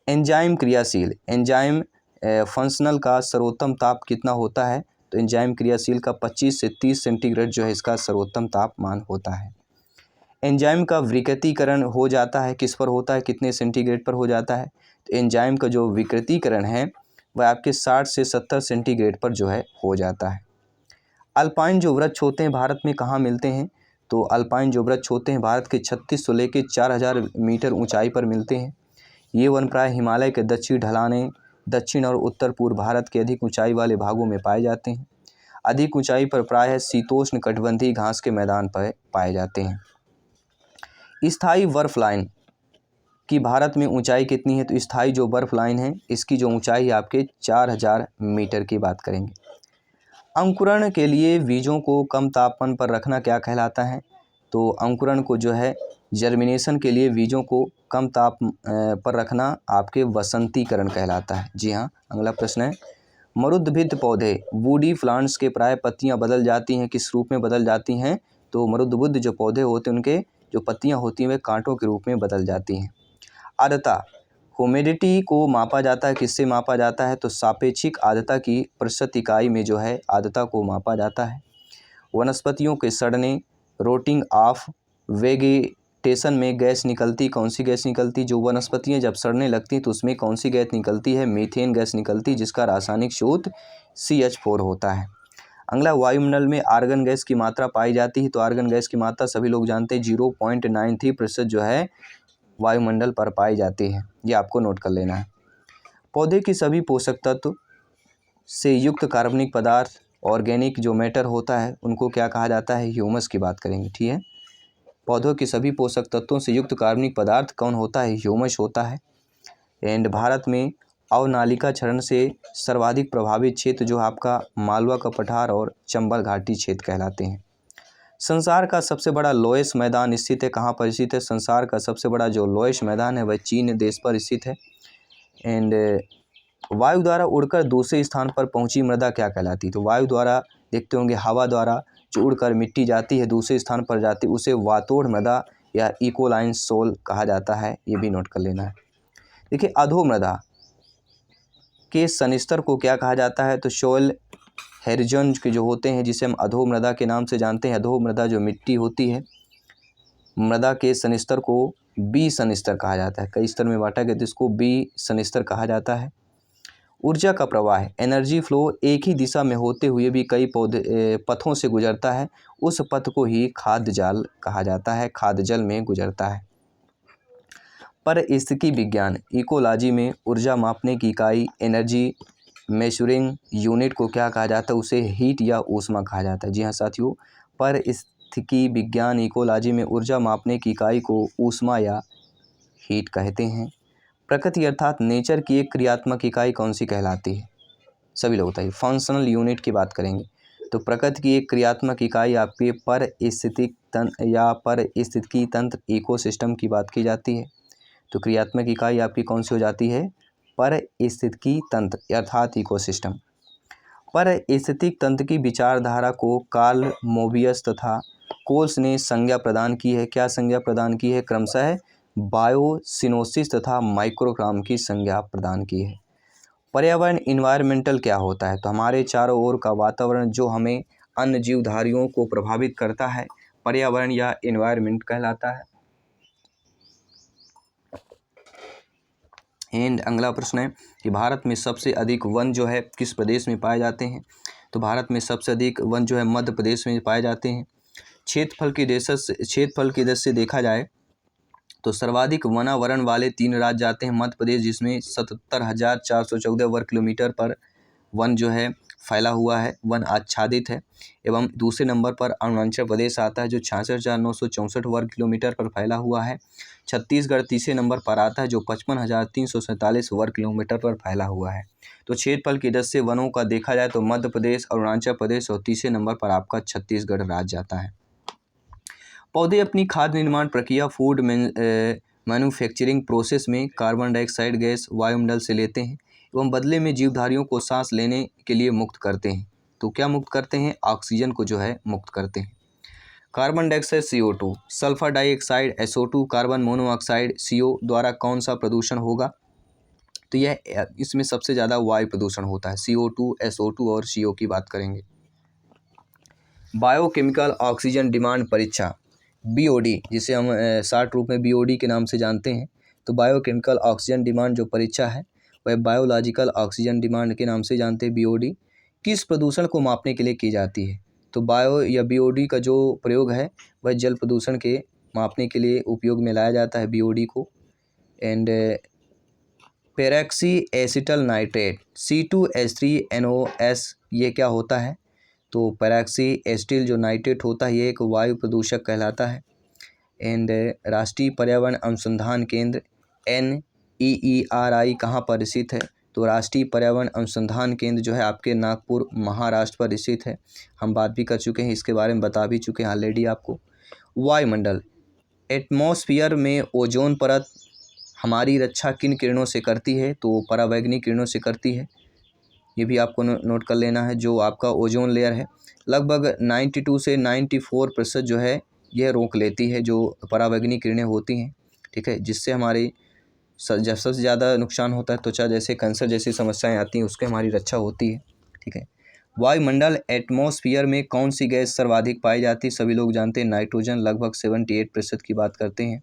एंजाइम क्रियाशील, एंजाइम फंक्शनल का सर्वोत्तम ताप कितना होता है, तो एंजाइम क्रियाशील का 25 से 30 सेंटीग्रेड जो है इसका सर्वोत्तम तापमान होता है। एंजाइम का विकृतीकरण हो जाता है, किस पर होता है, कितने सेंटीग्रेड पर हो जाता है, तो एंजाइम का जो विकृतीकरण है वह आपके 60 से 70 सेंटीग्रेड पर जो है हो जाता है। अल्पाइन जो वृक्ष होते हैं भारत में कहाँ मिलते हैं, तो अल्पाइन जो वृक्ष होते हैं भारत के 36 से लेकर 4000 मीटर ऊंचाई पर मिलते हैं। ये वन प्राय हिमालय के दक्षिण ढलाने, दक्षिण और उत्तर पूर्व भारत के अधिक ऊंचाई वाले भागों में पाए जाते हैं। अधिक ऊंचाई पर प्रायः शीतोष्ण कटिबंधीय घास के मैदान पर पाए जाते हैं। स्थायी बर्फ लाइन की भारत में ऊंचाई कितनी है, तो स्थायी जो बर्फ लाइन है इसकी जो ऊंचाई है आपके 4000 मीटर की बात करेंगे। अंकुरण के लिए बीजों को कम तापमान पर रखना क्या कहलाता है, तो अंकुरण को जो है जर्मिनेशन के लिए बीजों को कम ताप पर रखना आपके वसंतीकरण कहलाता है। जी हाँ, अगला प्रश्न है, मरुद्भिद पौधे वुडी प्लांट्स के प्राय पत्तियां बदल जाती हैं, किस रूप में बदल जाती हैं, तो मरुद्भिद जो पौधे होते हैं उनके जो पत्तियां होती हैं वे कांटों के रूप में बदल जाती हैं। आर्द्रता, ह्यूमिडिटी को मापा जाता है, किससे मापा जाता है, तो सापेक्षिक आर्द्रता की प्रतिशत इकाई में जो है आर्द्रता को मापा जाता है। वनस्पतियों के सड़ने, रोटिंग ऑफ वेजिटेशन में गैस निकलती, कौन सी गैस निकलती, जो वनस्पतियां जब सड़ने लगती हैं तो उसमें कौन सी गैस निकलती है, मीथेन गैस निकलती, जिसका रासायनिक सूत्र CH4 होता है। अगला, वायुमंडल में आर्गन गैस की मात्रा पाई जाती है, तो आर्गन गैस की मात्रा सभी लोग जानते हैं 0.93% जो है वायुमंडल पर पाई जाती है, ये आपको नोट कर लेना है। पौधे की सभी पोषक तत्व से युक्त कार्बनिक पदार्थ, ऑर्गेनिक जो मैटर होता है उनको क्या कहा जाता है, ह्यूमस की बात करेंगे। ठीक है, पौधों की सभी पोषक तत्वों से युक्त कार्बनिक पदार्थ कौन होता है, ह्यूमस होता है। एंड भारत में अवनालिका क्षरण से सर्वाधिक प्रभावित क्षेत्र जो आपका मालवा का पठार और चंबल घाटी क्षेत्र कहलाते हैं। संसार का सबसे बड़ा लोएस्ट मैदान स्थित है, कहाँ पर स्थित है, संसार का सबसे बड़ा जो लोएस्ट मैदान है वह चीन देश पर स्थित है। एंड वायु द्वारा उड़कर दूसरे स्थान पर पहुंची मृदा क्या कहलाती है, तो वायु द्वारा देखते होंगे हवा द्वारा जो उड़कर मिट्टी जाती है दूसरे स्थान पर जाती है उसे वातोड़ मृदा या इकोलाइन सोल कहा जाता है, ये भी नोट कर लेना है। देखिए, अधोमृदा के सनिस्तर को क्या कहा जाता है, तो सोयल हेरिजन के जो होते हैं जिसे हम अधोमृदा के नाम से जानते हैं। अधोमृदा जो मिट्टी होती है मृदा के सनिस्तर को बी सनिस्तर कहा जाता है, कई स्तर में बांटा गया तो इसको बी सनिस्तर कहा जाता है। ऊर्जा का प्रवाह, एनर्जी फ्लो एक ही दिशा में होते हुए भी कई पथों से गुजरता है, उस पथ को ही खाद्य जाल कहा जाता है, खाद्य जल में गुजरता है। परिस्थितिकी विज्ञान इकोलॉजी में ऊर्जा मापने की इकाई एनर्जी मेजरिंग यूनिट को क्या कहा जाता है, उसे हीट या ऊष्मा कहा जाता है। जी हाँ साथियों, परिस्थितिकी विज्ञान इकोलॉजी में ऊर्जा मापने की इकाई को ऊष्मा या हीट कहते हैं। प्रकृति अर्थात नेचर की एक क्रियात्मक इकाई कौन सी कहलाती है, सभी लोग बताइए। फंक्शनल यूनिट की बात करेंगे तो प्रकृति की एक क्रियात्मक इकाई आपके परिस्थितिक तंत्र या परिस्थितिकी तंत्र इकोसिस्टम की बात की जाती है। तो क्रियात्मक इकाई आपकी कौन सी हो जाती है, परिस्थितिकी तंत्र अर्थात इकोसिस्टम। परिस्थितिक तंत्र की विचारधारा को कार्ल मोबियस तथा कोल्स ने संज्ञा प्रदान की है, क्या संज्ञा प्रदान की है, क्रमशः बायोसिनोसिस तथा माइक्रोग्राम की संज्ञा प्रदान की है। पर्यावरण इन्वायरमेंटल क्या होता है, तो हमारे चारों ओर का वातावरण जो हमें अन्य जीवधारियों को प्रभावित करता है पर्यावरण या इन्वायरमेंट कहलाता है। एंड अगला प्रश्न है कि भारत में सबसे अधिक वन जो है किस प्रदेश में पाए जाते हैं, तो भारत में सबसे अधिक वन जो है मध्य प्रदेश में पाए जाते हैं। क्षेत्रफल की दृष्टि से देखा जाए तो सर्वाधिक वनावरण वाले 3 राज्य आते हैं मध्य प्रदेश, जिसमें 77,414 वर्ग किलोमीटर पर वन जो है फैला हुआ है, वन आच्छादित है। एवं दूसरे नंबर पर अरुणाचल प्रदेश आता है जो 66,964 वर्ग किलोमीटर पर फैला हुआ है। छत्तीसगढ़ तीसरे नंबर पर आता है जो 55,347 वर्ग किलोमीटर पर फैला हुआ है। तो क्षेत्रफल की दृष्टि से वनों का देखा जाए तो मध्य प्रदेश, अरुणाचल प्रदेश और तीसरे नंबर पर आपका छत्तीसगढ़ राज्य आता है। पौधे अपनी खाद्य निर्माण प्रक्रिया फूड मैन्युफैक्चरिंग प्रोसेस में कार्बन डाइऑक्साइड गैस वायुमंडल से लेते हैं एवं बदले में जीवधारियों को सांस लेने के लिए मुक्त करते हैं। तो क्या मुक्त करते हैं? ऑक्सीजन को जो है मुक्त करते हैं। Carbon dioxide CO2, sulphur dioxide SO2, carbon monoxide CO द्वारा कौन सा प्रदूषण होगा? तो यह इसमें सबसे ज़्यादा वायु प्रदूषण होता है। CO2, SO2 और CO की बात करेंगे। बायोकेमिकल ऑक्सीजन डिमांड परीक्षा BOD, जिसे हम शॉर्ट रूप में BOD के नाम से जानते हैं। तो बायोकेमिकल ऑक्सीजन डिमांड जो परीक्षा है वह बायोलॉजिकल ऑक्सीजन डिमांड के नाम से जानते हैं BOD, किस प्रदूषण को मापने के लिए की जाती है? तो बायो या BOD का जो प्रयोग है वह जल प्रदूषण के मापने के लिए उपयोग में लाया जाता है BOD को। एंड पेरॉक्सी एसिटल नाइट्रेट C2H3NOS ये क्या होता है? तो पेरॉक्सी एसिटिल जो नाइट्रेट होता है ये एक वायु प्रदूषक कहलाता है। एंड राष्ट्रीय पर्यावरण अनुसंधान केंद्र NEERI कहाँ पर स्थित है? तो राष्ट्रीय पर्यावरण अनुसंधान केंद्र जो है आपके नागपुर महाराष्ट्र पर स्थित है। हम बात भी कर चुके हैं, इसके बारे में बता भी चुके हैं ऑलरेडी आपको। वायुमंडल, एटमॉस्फेयर में ओजोन परत हमारी रक्षा किन किरणों से करती है? तो पराबैंगनी किरणों से करती है। ये भी आपको नोट कर लेना है। जो आपका ओजोन लेयर है लगभग 92 से 94% जो है यह रोक लेती है जो पराबैंगनी किरणें होती हैं, ठीक है, जिससे हमारी सबसे ज़्यादा नुकसान होता है त्वचा जैसे कैंसर जैसी समस्याएं आती हैं, उसके हमारी रक्षा होती है, ठीक है। वायुमंडल एटमॉस्फेयर में कौन सी गैस सर्वाधिक पाई जाती है? सभी लोग जानते हैं नाइट्रोजन, लगभग 78% की बात करते हैं।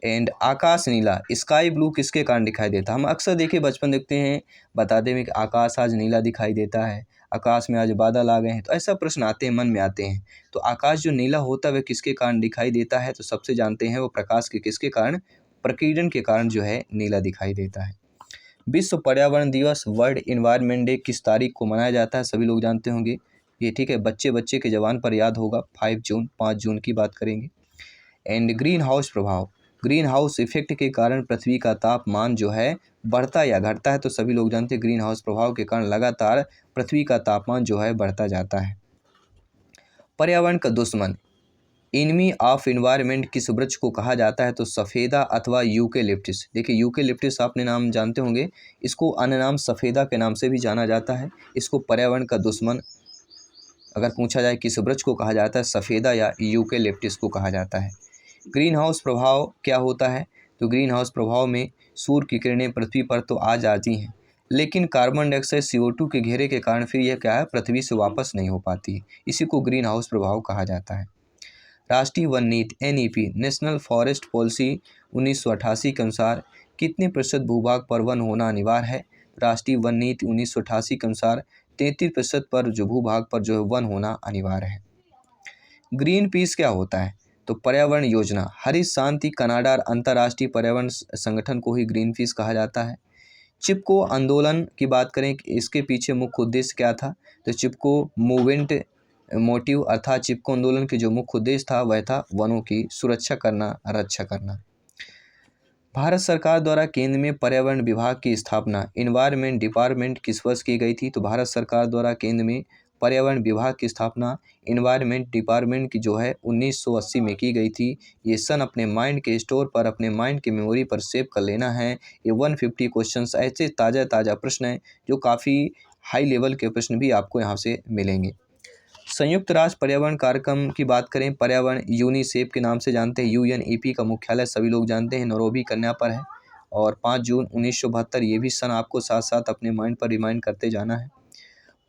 And Akash Neela, sky blue किसके कारण दिखाई देता है? हम अक्सर देखिए बचपन देखते हैं, बताते हैं कि आकाश आज नीला दिखाई देता है, आकाश में आज बादल आ गए हैं। तो ऐसा प्रश्न आते हैं, मन में आते हैं। तो आकाश जो नीला होता है वह किसके कारण दिखाई देता है? तो सबसे जानते हैं वो प्रकाश के किसके कारण? प्रकीर्णन के कारण जो है नीला दिखाई देता है। विश्व पर्यावरण दिवस वर्ल्ड इन्वायरमेंट डे किस तारीख को मनाया जाता है? सभी लोग जानते होंगे ये, ठीक है, बच्चे के जवान पर याद होगा, 5 जून की बात करेंगे। एंड ग्रीन हाउस प्रभाव, ग्रीन हाउस इफेक्ट के कारण पृथ्वी का तापमान जो है बढ़ता या घटता है? तो सभी लोग जानते हैं ग्रीन हाउस प्रभाव के कारण लगातार पृथ्वी का तापमान जो है बढ़ता जाता है। पर्यावरण का दुश्मन, एनिमी ऑफ एनवायरनमेंट किस वृक्ष को कहा जाता है? तो सफ़ेदा अथवा यूकेलिप्टिस। देखिए यूकेलिप्टिस आपने नाम जानते होंगे, इसको अन्य नाम सफ़ेदा के नाम से भी जाना जाता है। इसको पर्यावरण का दुश्मन अगर पूछा जाए किस वृक्ष को कहा जाता है, सफ़ेदा या यूकेलिप्टिस को कहा जाता है। ग्रीन हाउस प्रभाव क्या होता है? तो ग्रीन हाउस प्रभाव में सूर्य की किरणें पृथ्वी पर तो आ जाती हैं, लेकिन कार्बन डाइऑक्साइड CO2 के घेरे के कारण फिर यह क्या है, पृथ्वी से वापस नहीं हो पाती। इसी को ग्रीन हाउस प्रभाव कहा जाता है। राष्ट्रीय वन नीति NEP नेशनल फॉरेस्ट पॉलिसी 1988 के अनुसार कितने प्रतिशत भूभाग पर वन होना अनिवार्य है? राष्ट्रीय वन नीति 1988 के अनुसार 33% पर जो भूभाग पर जो है वन होना अनिवार्य है। ग्रीन पीस क्या होता है? तो पर्यावरण योजना, हरित शांति कनाडा और अंतर्राष्ट्रीय पर्यावरण संगठन को ही ग्रीन पीस कहा जाता है। चिपको आंदोलन की बात करें, इसके पीछे मुख्य उद्देश्य क्या था? तो चिपको मूवमेंट मोटिव अर्थात चिपको आंदोलन के जो मुख्य उद्देश्य था वह था वनों की सुरक्षा करना, रक्षा करना। भारत सरकार द्वारा केंद्र में पर्यावरण विभाग की स्थापना एनवायरनमेंट डिपार्टमेंट किस वर्ष की गई थी? तो भारत सरकार द्वारा केंद्र में पर्यावरण विभाग की स्थापना एनवायरनमेंट डिपार्टमेंट की जो है 1980 में की गई थी। ये सन अपने माइंड के स्टोर पर, अपने माइंड की मेमोरी पर सेव कर लेना है। ये 150 क्वेश्चंस ऐसे ताज़ा प्रश्न हैं जो काफ़ी हाई लेवल के प्रश्न भी आपको यहाँ से मिलेंगे। संयुक्त राष्ट्र पर्यावरण कार्यक्रम की बात करें, पर्यावरण यूनिसेफ के नाम से जानते हैं। UNEP का मुख्यालय सभी लोग जानते हैं नैरोबी कन्या पर है और 5 जून 1972 ये भी सन आपको साथ साथ अपने माइंड पर रिमाइंड करते जाना है।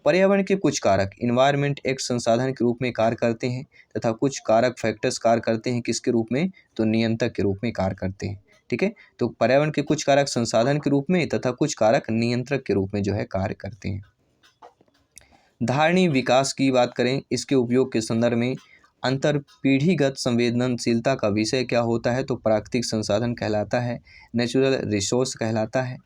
पर्यावरण के कुछ कारक इन्वायरमेंट एक संसाधन के रूप में कार्य करते हैं तथा कुछ कारक फैक्टर्स कार्य करते हैं किसके रूप में? तो नियंत्रक के रूप में कार्य करते हैं, ठीक है। तो पर्यावरण के कुछ कारक संसाधन के रूप में तथा कुछ कारक नियंत्रक के रूप में जो है कार्य करते हैं। धारणीय विकास की बात करें, इसके उपयोग के संदर्भ में अंतर पीढ़ीगत संवेदनशीलता का विषय क्या होता है? तो प्राकृतिक संसाधन कहलाता है, नेचुरल रिसोर्स कहलाता है।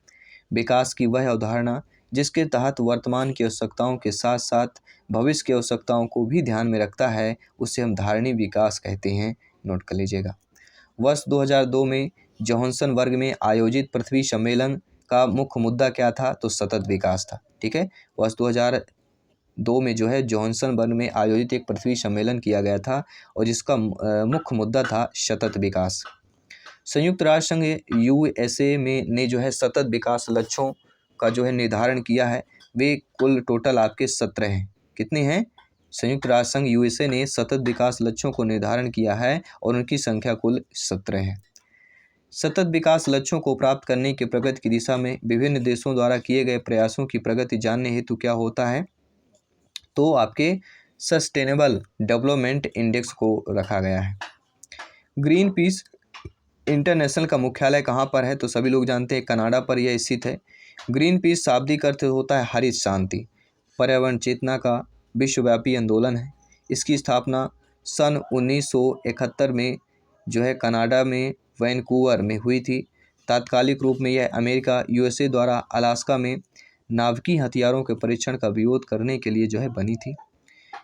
विकास की वह अवधारणा जिसके तहत वर्तमान की आवश्यकताओं के साथ साथ भविष्य की आवश्यकताओं को भी ध्यान में रखता है, उसे हम धारणीय विकास कहते हैं। नोट कर लीजिएगा। वर्ष 2002 में जोहान्सबर्ग में आयोजित पृथ्वी सम्मेलन का मुख्य मुद्दा क्या था? तो सतत विकास था। ठीक है, वर्ष 2002 में जो है जोहान्सबर्ग में आयोजित एक पृथ्वी सम्मेलन किया गया था और जिसका मुख्य मुद्दा था सतत विकास। संयुक्त राष्ट्र संघ USA में ने जो है सतत विकास लक्ष्यों का जो है निर्धारण किया है। वे कुल टोटल आपके 17 हैं। कितने हैं? संयुक्त राष्ट्र संघ USA ने सतत विकास लक्ष्यों को निर्धारण किया है और उनकी संख्या कुल 17 है। सतत विकास लक्ष्यों को प्राप्त करने की प्रगति की दिशा में विभिन्न देशों द्वारा किए गए प्रयासों की प्रगति जानने हेतु क्या होता है? तो आपके सस्टेनेबल डेवलपमेंट इंडेक्स को रखा गया है। ग्रीन पीस इंटरनेशनल का मुख्यालय कहाँ पर है? तो सभी लोग जानते हैं कनाडा पर यह स्थित है। ग्रीन पीस शाब्दिक अर्थ होता है हरित शांति। पर्यावरण चेतना का विश्वव्यापी आंदोलन है। इसकी स्थापना सन 1971 में जो है कनाडा में वैनकूवर में हुई थी। तात्कालिक रूप में यह अमेरिका USA द्वारा अलास्का में नाभिकीय हथियारों के परीक्षण का विरोध करने के लिए जो है बनी थी,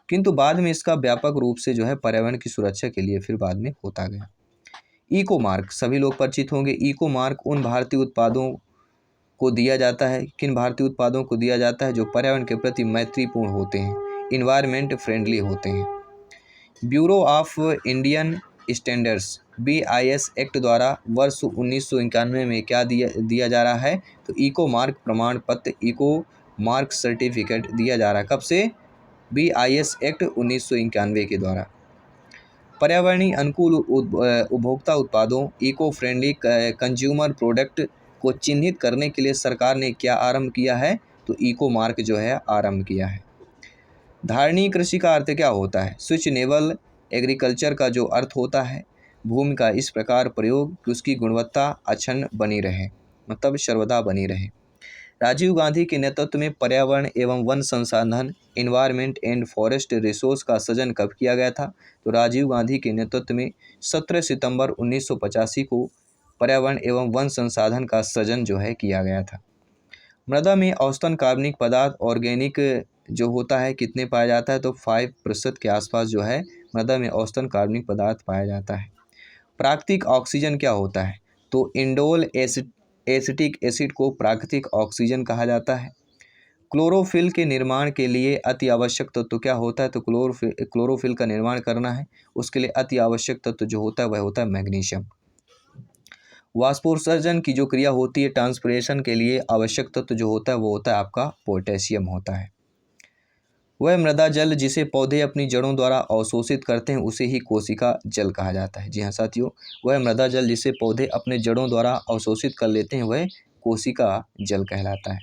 किंतु बाद में इसका व्यापक रूप से जो है पर्यावरण की सुरक्षा के लिए फिर बाद में होता गया। इको मार्क सभी लोग परिचित होंगे। इको मार्क उन भारतीय उत्पादों को दिया जाता है, किन भारतीय उत्पादों को दिया जाता है? जो पर्यावरण के प्रति मैत्रीपूर्ण होते हैं, इन्वायरमेंट फ्रेंडली होते हैं। Bureau of Indian standards BIS act द्वारा वर्ष 1991 में क्या दिया जा रहा है? तो इको मार्क प्रमाण पत्र, इको मार्क सर्टिफिकेट दिया जा रहा है। कब से? BIS एक्ट 1991 के द्वारा। पर्यावरणीय अनुकूल उपभोक्ता उत्पादों इको फ्रेंडली कंज्यूमर प्रोडक्ट को चिन्हित करने के लिए सरकार ने क्या आरंभ किया है? तो इको मार्क जो है आरंभ किया है। धारणीय कृषि का अर्थ क्या होता है? सस्टेनेबल एग्रीकल्चर का जो अर्थ होता है भूमि का इस प्रकार प्रयोग कि उसकी गुणवत्ता अक्षुण्ण बनी रहे, मतलब सर्वदा बनी रहे। राजीव गांधी के नेतृत्व में पर्यावरण एवं वन संसाधन इन्वायरमेंट एंड फॉरेस्ट रिसोर्स का सृजन कब किया गया था? तो राजीव गांधी के नेतृत्व में 17 सितंबर 1985 को पर्यावरण एवं वन संसाधन का सृजन जो है किया गया था। मृदा में औसतन कार्बनिक पदार्थ ऑर्गेनिक जो होता है कितने पाया जाता है? तो 5% के आसपास जो है मृदा में औसतन कार्बनिक पदार्थ पाया जाता है। प्राकृतिक ऑक्सीजन क्या होता है? तो इंडोल एसिटिक एसिड को प्राकृतिक ऑक्सीजन कहा जाता है। क्लोरोफिल के निर्माण के लिए अति आवश्यक तत्व क्या होता है? तो क्लोरोफिल का निर्माण करना है उसके लिए अति आवश्यक तत्व जो होता है वह होता है मैग्नीशियम। वाष्पोत्सर्जन की जो क्रिया होती है ट्रांसपिरेशन के लिए आवश्यक तत्व जो होता है वो होता है आपका पोटेशियम होता है। वह मृदा जल जिसे पौधे अपनी जड़ों द्वारा अवशोषित करते हैं उसे ही कोशिका जल कहा जाता है। जी हाँ साथियों, वह मृदा जल जिसे पौधे अपने जड़ों द्वारा अवशोषित कर लेते हैं वह कोशिका जल कहलाता है।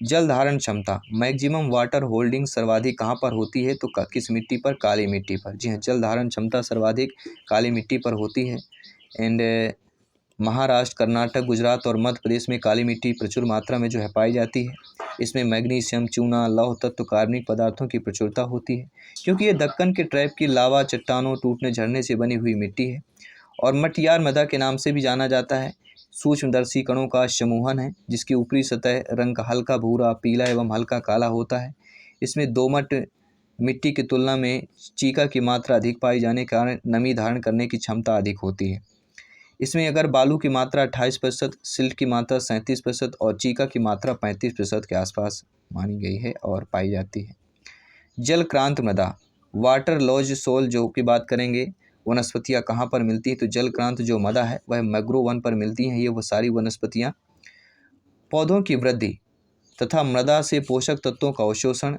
जल धारण क्षमता मैक्सिमम वाटर होल्डिंग सर्वाधिक कहाँ पर होती है? तो किस मिट्टी पर? काली मिट्टी पर। जी हाँ, जल धारण क्षमता सर्वाधिक काली मिट्टी पर होती है। एंड महाराष्ट्र, कर्नाटक, गुजरात और मध्य प्रदेश में काली मिट्टी प्रचुर मात्रा में जो है पाई जाती है। इसमें मैग्नीशियम, चूना, लौह तत्व, कार्बनिक पदार्थों की प्रचुरता होती है क्योंकि ये दक्कन के ट्रैप की लावा, चट्टानों, टूटने, झरने से बनी हुई मिट्टी है और मटियार मृदा के नाम से भी जाना जाता है। सूक्ष्मदर्शी कणों का समूहन है जिसकी ऊपरी सतह रंग हल्का भूरा, पीला एवं हल्का काला होता है। इसमें दोमट मिट्टी की तुलना में चीका की मात्रा अधिक पाई जाने के कारण नमी धारण करने की क्षमता अधिक होती है। इसमें अगर बालू की मात्रा 28%, सिल्ट की मात्रा 37% और चीका की मात्रा 35% के आसपास मानी गई है और पाई जाती है। जलक्रांत मृदा वाटर लॉज सोल जो की बात करेंगे वनस्पतियाँ कहाँ पर मिलती है? तो जलक्रांत जो मृदा है वह मैंग्रोव वन पर मिलती हैं। ये वो सारी वनस्पतियाँ पौधों की वृद्धि तथा मृदा से पोषक तत्वों का अवशोषण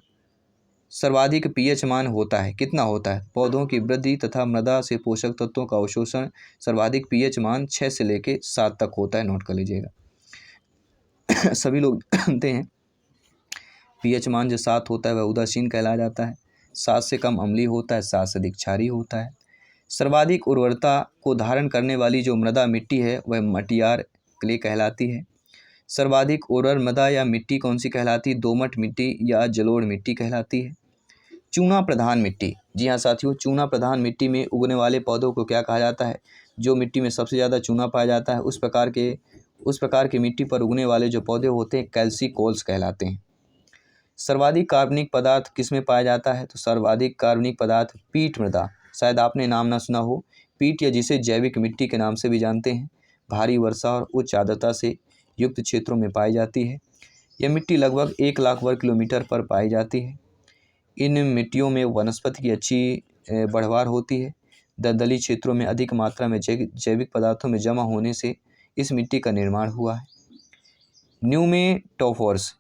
सर्वाधिक pH मान होता है। कितना होता है? पौधों की वृद्धि तथा मृदा से पोषक तत्वों का अवशोषण सर्वाधिक pH मान 6 से लेकर 7 तक होता है। नोट कर लीजिएगा। सभी लोग जानते हैं pH मान जो 7 होता है वह उदासीन कहलाया जाता है। 7 से कम अम्लीय होता है, 7 से अधिक क्षारीय होता है। सर्वाधिक उर्वरता को धारण करने वाली जो मृदा मिट्टी है वह मटियार क्ले कहलाती है। सर्वाधिक उर्वर मृदा या मिट्टी कौन सी कहलाती है? दोमट मिट्टी या जलोढ़ मिट्टी कहलाती है। चूना प्रधान मिट्टी, जी हाँ साथियों, चूना प्रधान मिट्टी में उगने वाले पौधों को क्या कहा जाता है? जो मिट्टी में सबसे ज़्यादा चूना पाया जाता है उस प्रकार की मिट्टी पर उगने वाले जो पौधे होते हैं कैल्सिकोल्स कहलाते हैं। सर्वाधिक कार्बनिक पदार्थ किस में पाया जाता है? तो सर्वाधिक कार्बनिक पदार्थ पीट मृदा, शायद आपने नाम ना सुना हो, पीट या जिसे जैविक मिट्टी के नाम से भी जानते हैं, भारी वर्षा और उच्च आर्द्रता से युक्त क्षेत्रों में पाई जाती है। यह मिट्टी लगभग 1 लाख वर्ग किलोमीटर पर पाई जाती है। इन मिट्टियों में वनस्पति की अच्छी बढ़वार होती है। दलदली क्षेत्रों में अधिक मात्रा में जैविक पदार्थों में जमा होने से इस मिट्टी का निर्माण हुआ है। न्यूमेटाफोर्स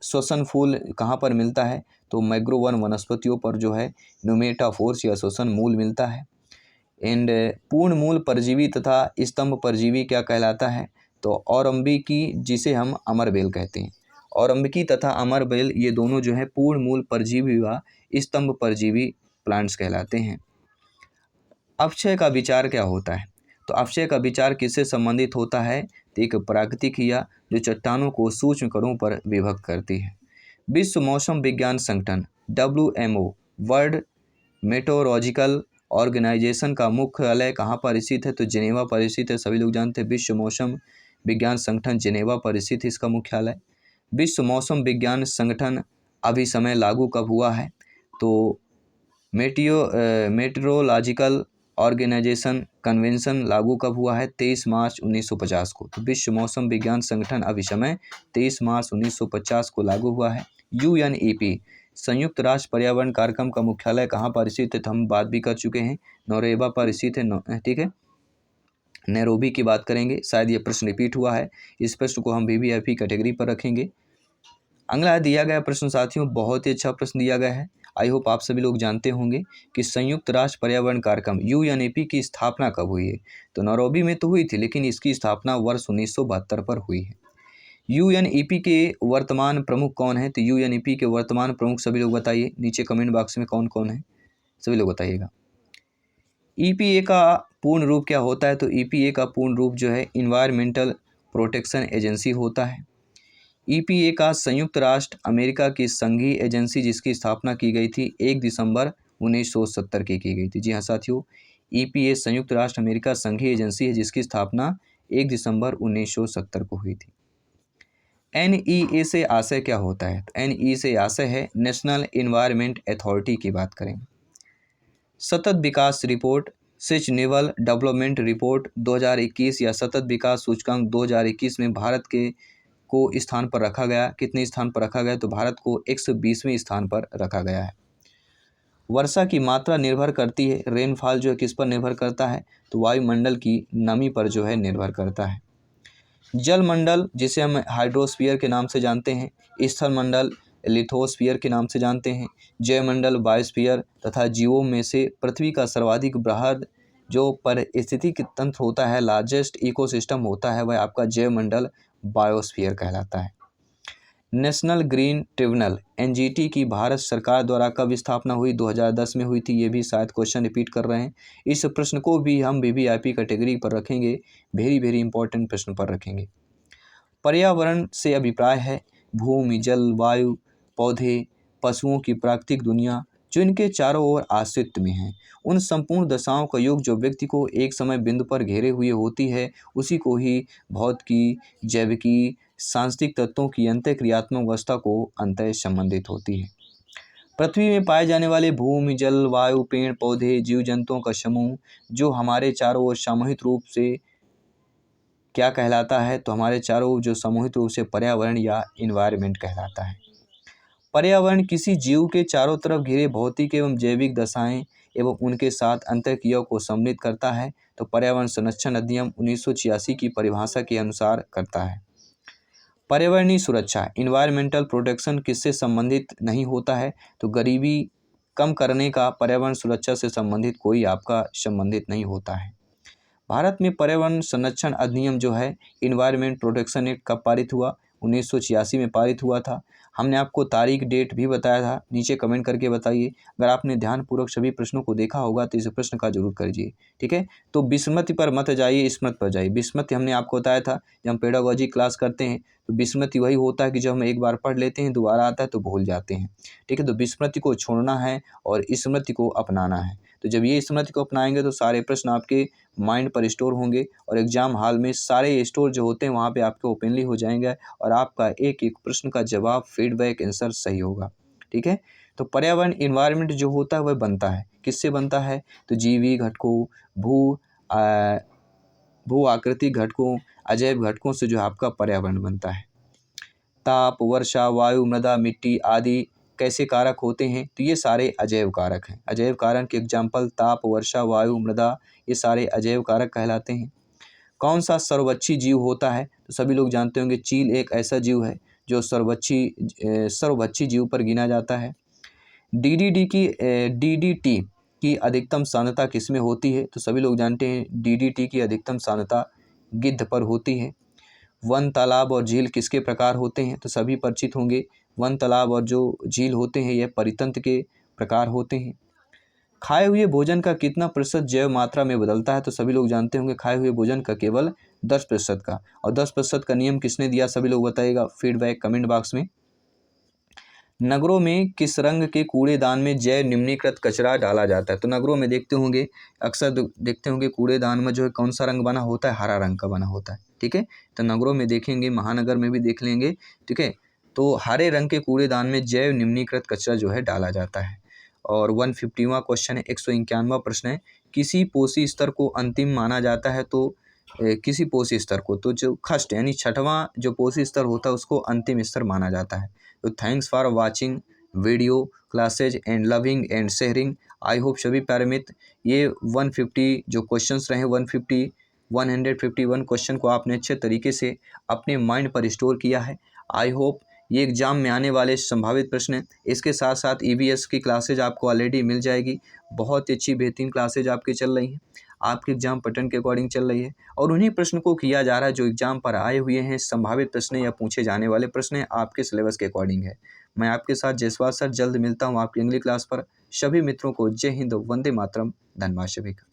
श्वसन फूल कहाँ पर मिलता है? तो मैग्रोवन वनस्पतियों पर जो है न्यूमेटाफोर्स या श्वसन मूल मिलता है। एंड पूर्ण मूल परजीवी तथा स्तंभ परजीवी क्या कहलाता है? तो औरंबिकी, जिसे हम अमरबेल कहते हैं। औरंबिकी तथा अमरबेल ये दोनों जो है पूर्ण मूल परजीवी व स्तंभ परजीवी प्लांट्स कहलाते हैं। अपक्षय का विचार क्या होता है? तो अपक्षय का विचार किससे संबंधित होता है? तो एक प्राकृतिक क्रिया जो चट्टानों को सूक्ष्म कणों पर विभक्त करती है। विश्व मौसम विज्ञान संगठन WMO वर्ल्ड मेट्रोलॉजिकल ऑर्गेनाइजेशन का मुख्यालय कहाँ पर स्थित है? तो जिनेवा पर स्थित है। सभी लोग जानते हैं विश्व मौसम विज्ञान संगठन जिनेवा पर स्थित है इसका मुख्यालय। विश्व मौसम विज्ञान संगठन अभी समय लागू कब हुआ है? तो मेट्रोलॉजिकल ऑर्गेनाइजेशन कन्वेंशन लागू कब हुआ है? 23 मार्च 1950 को। तो विश्व मौसम विज्ञान संगठन अभिसमय 23 मार्च 1950 को लागू हुआ है। UNEP संयुक्त राष्ट्र पर्यावरण कार्यक्रम का मुख्यालय कहाँ पर स्थित है? तो हम बात भी कर चुके हैं, नोरेबा पर स्थित है। ठीक है, नैरोबी की बात करेंगे, शायद ये प्रश्न रिपीट हुआ है। इस प्रश्न को हम VVIP कैटेगरी पर रखेंगे। अगला दिया गया प्रश्न साथियों बहुत ही अच्छा प्रश्न दिया गया है। आई होप आप सभी लोग जानते होंगे कि संयुक्त राष्ट्र पर्यावरण कार्यक्रम UNEP की स्थापना कब हुई है? तो नैरोबी में तो हुई थी, लेकिन इसकी स्थापना वर्ष 1972 पर हुई है। UNEP के वर्तमान प्रमुख कौन है? तो UNEP के वर्तमान प्रमुख सभी लोग बताइए नीचे कमेंट बॉक्स में कौन कौन है, सभी लोग बताइएगा। EPA का पूर्ण रूप क्या होता है? तो EPA का पूर्ण रूप जो है इन्वायरमेंटल प्रोटेक्शन एजेंसी होता है। EPA का संयुक्त राष्ट्र अमेरिका की संघीय एजेंसी जिसकी स्थापना की गई थी 1 दिसंबर 1970 की गई थी। जी हाँ साथियों, EPA संयुक्त राष्ट्र अमेरिका संघीय एजेंसी है जिसकी स्थापना 1 दिसंबर 1970 को हुई थी। NEA से आशय क्या होता है? तो NEA से आशय है नेशनल एनवायरनमेंट अथॉरिटी की बात करेंगे। सतत विकास रिपोर्ट सस्टेनेबल डेवलपमेंट रिपोर्ट 2021 या सतत विकास सूचकांक 2021 में भारत के को स्थान पर रखा गया। कितने स्थान पर रखा गया? तो भारत को 120वें स्थान पर रखा गया है। वर्षा की मात्रा निर्भर करती है, रेनफॉल जो है किस पर निर्भर करता है? तो वायुमंडल की नमी पर जो है निर्भर करता है। जलमंडल जिसे हम हाइड्रोस्फीयर के नाम से जानते हैं, स्थलमंडल लिथोस्फीयर के नाम से जानते हैं, जयमंडल बायोस्फीयर तथा जीवों में से पृथ्वी का सर्वाधिक बृहद जो पारिस्थितिक तंत्र होता है, लार्जेस्ट इकोसिस्टम होता है, वह आपका जयमंडल बायोस्फीयर कहलाता है। नेशनल ग्रीन ट्रिब्यूनल NGT की भारत सरकार द्वारा कब स्थापना हुई? 2010 में हुई थी। ये भी शायद क्वेश्चन रिपीट कर रहे हैं। इस प्रश्न को भी हम VVIP कैटेगरी पर रखेंगे, वेरी इंपॉर्टेंट प्रश्न पर रखेंगे। पर्यावरण से अभिप्राय है भूमि, जल, वायु, पौधे, पशुओं की प्राकृतिक दुनिया जो इनके चारों ओर अस्तित्व में है, उन संपूर्ण दशाओं का योग जो व्यक्ति को एक समय बिंदु पर घेरे हुए होती है, उसी को ही भौतिकी, जैविकी, सांस्कृतिक तत्वों की अंतःक्रियात्मक अवस्था को अंतः संबंधित होती है। पृथ्वी में पाए जाने वाले भूमि, जल, वायु, पेड़ पौधे, जीव जंतुओं का समूह जो हमारे चारों ओर सामूहिक रूप से क्या कहलाता है? तो हमारे चारों ओर जो सामूहिक रूप से पर्यावरण या इन्वायरमेंट कहलाता है। पर्यावरण किसी जीव के चारों तरफ घिरे भौतिक एवं जैविक दशाएं एवं उनके साथ अंतःक्रिया को सम्मिलित करता है। तो पर्यावरण संरक्षण अधिनियम 1986 की परिभाषा के अनुसार करता है। पर्यावरणीय सुरक्षा इन्वायरमेंटल प्रोटेक्शन किससे संबंधित नहीं होता है? तो गरीबी कम करने का पर्यावरण सुरक्षा से संबंधित कोई आपका संबंधित नहीं होता है। भारत में पर्यावरण संरक्षण अधिनियम जो है इन्वायरमेंट प्रोटेक्शन एक्ट कब पारित हुआ? 1986 में पारित हुआ था। हमने आपको तारीख डेट भी बताया था, नीचे कमेंट करके बताइए। अगर आपने ध्यानपूर्वक सभी प्रश्नों को देखा होगा तो इस प्रश्न का जरूर करिए, ठीक है। तो विस्मृति पर मत जाइए, स्मृति पर जाइए। विस्मृति हमने आपको बताया था, जब हम पेडागोजी क्लास करते हैं तो विस्मृति वही होता है कि जब हम एक बार पढ़ लेते हैं दोबारा आता है तो भूल जाते हैं, ठीक है। तो विस्मृति को छोड़ना है और स्मृति को अपनाना है। तो जब ये स्मृति को अपनाएंगे तो सारे प्रश्न आपके माइंड पर स्टोर होंगे और एग्जाम हॉल में सारे स्टोर जो होते हैं वहाँ पे आपके ओपनली हो जाएंगे और आपका एक एक प्रश्न का जवाब, फीडबैक, आंसर सही होगा, ठीक है। तो पर्यावरण, इन्वायरमेंट जो होता है वह बनता है, किससे बनता है? तो जीवी घटकों, भू आकृति घटकों, अजैव घटकों से जो आपका पर्यावरण बनता है। ताप, वर्षा, वायु, मृदा, मिट्टी आदि कैसे कारक होते हैं? तो ये सारे अजैव कारक हैं। अजैव कारक के एग्जाम्पल ताप, वर्षा, वायु, मृदा, ये सारे अजैव कारक कहलाते हैं। कौन सा सर्वभक्षी जीव होता है? तो सभी लोग जानते होंगे चील एक ऐसा जीव है जो सर्वभक्षी जीव पर गिना जाता है। डीडीटी की अधिकतम सांद्रता किसमें होती है? तो सभी लोग जानते हैं डीडीटी की अधिकतम सांद्रता गिद्ध पर होती है। वन, तालाब और झील किसके प्रकार होते हैं? तो सभी परिचित होंगे, वन, तालाब और जो झील होते हैं यह परितंत्र के प्रकार होते हैं। खाए हुए भोजन का कितना प्रतिशत जैव मात्रा में बदलता है? तो सभी लोग जानते होंगे खाए हुए भोजन का केवल 10% का। और 10% का नियम किसने दिया? सभी लोग बताइएगा फीडबैक कमेंट बॉक्स में। नगरों में किस रंग के कूड़ेदान में जैव निम्नीकृत कचरा डाला जाता है? तो नगरों में देखते होंगे, अक्सर देखते होंगे कूड़ेदान में जो है कौन सा रंग बना होता है? हरा रंग का बना होता है, ठीक है। तो नगरों में देखेंगे, महानगर में भी देख लेंगे, ठीक है। तो हरे रंग के कूड़ेदान में जैव निम्नीकृत कचरा जो है डाला जाता है। और 150वां क्वेश्चन है, 151वां प्रश्न है, किसी पोषी स्तर को अंतिम माना जाता है? तो किसी पोषी स्तर को, तो जो फर्स्ट यानी छठवां जो पोषी स्तर होता है उसको अंतिम स्तर माना जाता है। तो thanks for watching video classes and loving and sharing. I hope सभी प्यारे मित्र ये 150 जो क्वेश्चंस रहे 151 क्वेश्चन को आपने अच्छे तरीके से अपने माइंड पर स्टोर किया है। आई होप ये एग्जाम में आने वाले संभावित प्रश्न हैं। इसके साथ साथ ईवीएस की क्लासेज आपको ऑलरेडी मिल जाएगी। बहुत ही अच्छी बेहतरीन क्लासेज आपकी चल रही हैं, आपके एग्जाम पैटर्न के अकॉर्डिंग चल रही है और उन्हीं प्रश्न को किया जा रहा है जो एग्जाम पर आए हुए हैं, संभावित प्रश्न या पूछे जाने वाले प्रश्न आपके सिलेबस के अकॉर्डिंग है। मैं आपके साथ जायसवाल सर जल्द मिलता हूँ आपकी अगली क्लास पर। सभी मित्रों को जय हिंद, वंदे मातरम, धन्यवाद सभी का।